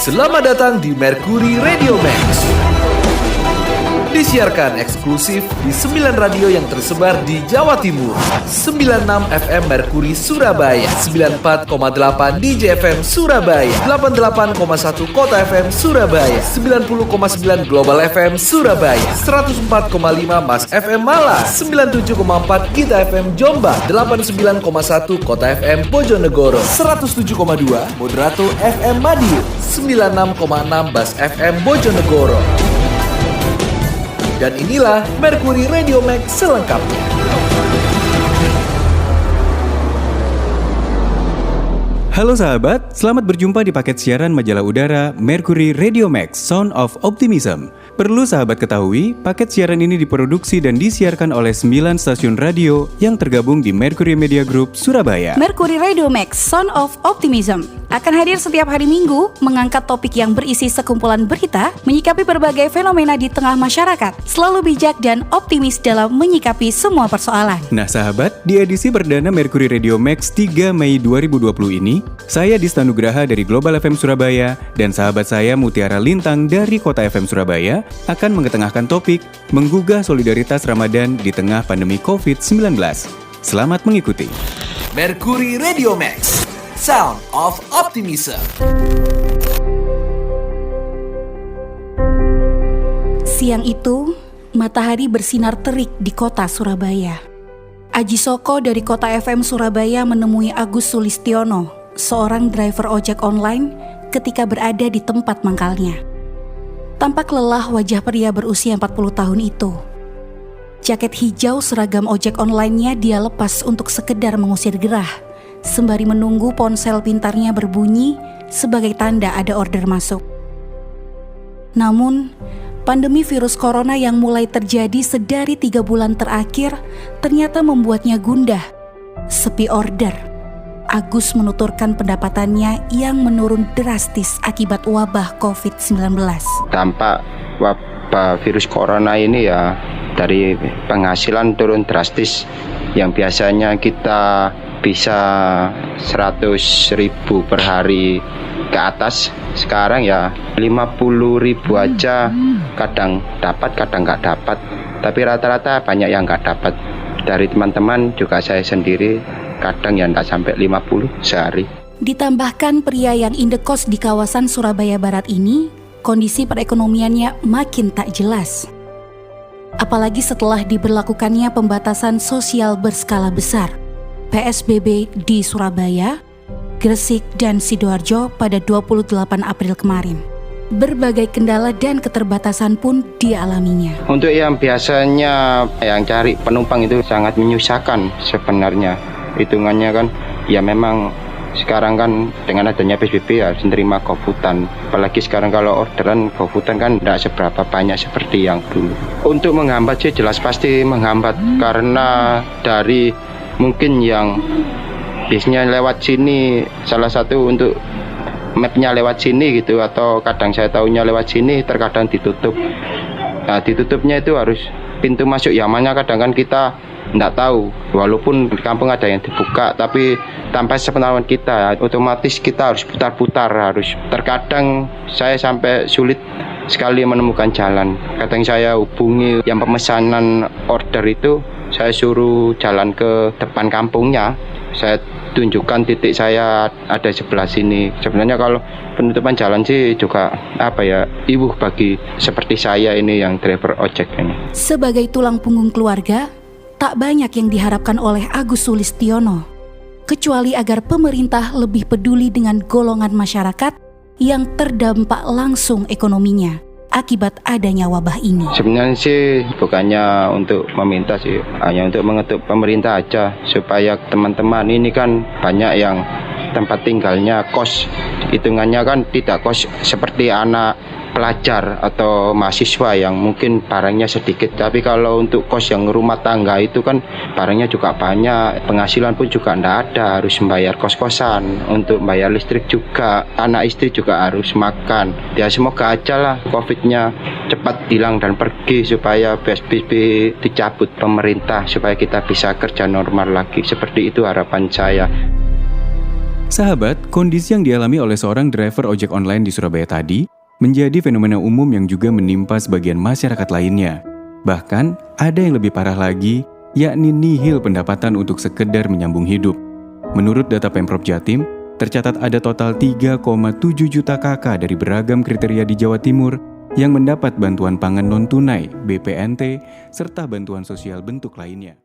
Selamat datang di Mercury Radio Max. Disiarkan eksklusif di 9 radio yang tersebar di Jawa Timur. 96 FM Mercury Surabaya, 94,8 DJ FM Surabaya, 88,1 Kota FM Surabaya, 90,9 Global FM Surabaya, 104,5 Mas FM Malang, 97,4 Gita FM Jombang, 89,1 Kota FM Bojonegoro, 107,2 Moderato FM Madiun, 96,6 Bas FM Bojonegoro. Dan inilah Mercury Radio Max selengkapnya. Halo sahabat, selamat berjumpa di paket siaran majalah udara Mercury Radio Max Sound of Optimism. Perlu sahabat ketahui, paket siaran ini diproduksi dan disiarkan oleh 9 stasiun radio yang tergabung di Mercury Media Group Surabaya. Mercury Radio Max Sound of Optimism akan hadir setiap hari Minggu, mengangkat topik yang berisi sekumpulan berita, menyikapi berbagai fenomena di tengah masyarakat, selalu bijak dan optimis dalam menyikapi semua persoalan. Nah sahabat, di edisi perdana Mercury Radio Max 3 Mei 2020 ini, saya Dista Nugraha dari Global FM Surabaya dan sahabat saya Mutiara Lintang dari Kota FM Surabaya akan mengetengahkan topik menggugah solidaritas Ramadan di tengah pandemi COVID-19. Selamat mengikuti. Mercury Radio Max Sound of Optimism. Siang itu, matahari bersinar terik di kota Surabaya. Aji Soko dari Kota FM Surabaya menemui Agus Sulistiono, seorang driver ojek online, ketika berada di tempat mangkalnya. Tampak lelah wajah pria berusia 40 tahun itu. Jaket hijau seragam ojek online-nya dia lepas untuk sekedar mengusir gerah, sembari menunggu ponsel pintarnya berbunyi sebagai tanda ada order masuk. Namun, pandemi virus corona yang mulai terjadi sedari 3 bulan terakhir ternyata membuatnya gundah. Sepi order. Agus menuturkan pendapatannya yang menurun drastis akibat wabah COVID-19. Dampak wabah virus corona ini ya, dari penghasilan turun drastis. Yang biasanya kita bisa 100.000 per hari ke atas, sekarang ya 50.000 aja, kadang dapat kadang nggak dapat, tapi rata-rata banyak yang nggak dapat. Dari teman-teman juga saya sendiri kadang yang nggak sampai 50 sehari. Ditambahkan pria yang indekos di kawasan Surabaya Barat ini, kondisi perekonomiannya makin tak jelas. Apalagi setelah diberlakukannya pembatasan sosial berskala besar, PSBB di Surabaya, Gresik, dan Sidoarjo pada 28 April kemarin. Berbagai kendala dan keterbatasan pun dialaminya. Untuk yang biasanya yang cari penumpang itu sangat menyusahkan sebenarnya. Hitungannya kan, ya memang sekarang kan dengan adanya PSBB harus menerima GoFoodan. Apalagi sekarang kalau orderan GoFoodan kan tidak seberapa banyak seperti yang dulu. Untuk menghambat sih jelas pasti menghambat, karena dari mungkin yang biasanya lewat sini, salah satu untuk mapnya lewat sini gitu, atau kadang saya tahunya lewat sini, terkadang ditutup. Nah, ditutupnya itu harus pintu masuk yang mana kadang kan kita tidak tahu. Walaupun di kampung ada yang dibuka, tapi tanpa sepengetahuan kita, otomatis kita harus putar-putar. Terkadang saya sampai sulit sekali menemukan jalan. Kadang saya hubungi yang pemesanan order itu, saya suruh jalan ke depan kampungnya. Saya tunjukkan titik saya ada sebelah sini. Sebenarnya kalau penutupan jalan sih juga ibuh bagi seperti saya ini yang driver ojek ini. Sebagai tulang punggung keluarga, tak banyak yang diharapkan oleh Agus Sulistiono, kecuali agar pemerintah lebih peduli dengan golongan masyarakat yang terdampak langsung ekonominya akibat adanya wabah ini. Sebenarnya sih bukannya untuk meminta sih, hanya untuk mengetuk pemerintah aja, supaya teman-teman ini kan banyak yang tempat tinggalnya kos, hitungannya kan tidak kos seperti anak pelajar atau mahasiswa yang mungkin barangnya sedikit. Tapi kalau untuk kos yang rumah tangga itu kan barangnya juga banyak, penghasilan pun juga tidak ada, harus membayar kos-kosan, untuk bayar listrik juga, anak istri juga harus makan. Ya semoga aja lah COVID-nya cepat hilang dan pergi, supaya PSBB dicabut pemerintah, supaya kita bisa kerja normal lagi. Seperti itu harapan saya. Sahabat, kondisi yang dialami oleh seorang driver ojek online di Surabaya tadi menjadi fenomena umum yang juga menimpa sebagian masyarakat lainnya. Bahkan, ada yang lebih parah lagi, yakni nihil pendapatan untuk sekedar menyambung hidup. Menurut data Pemprov Jatim, tercatat ada total 3,7 juta KK dari beragam kriteria di Jawa Timur yang mendapat bantuan pangan non-tunai, BPNT, serta bantuan sosial bentuk lainnya.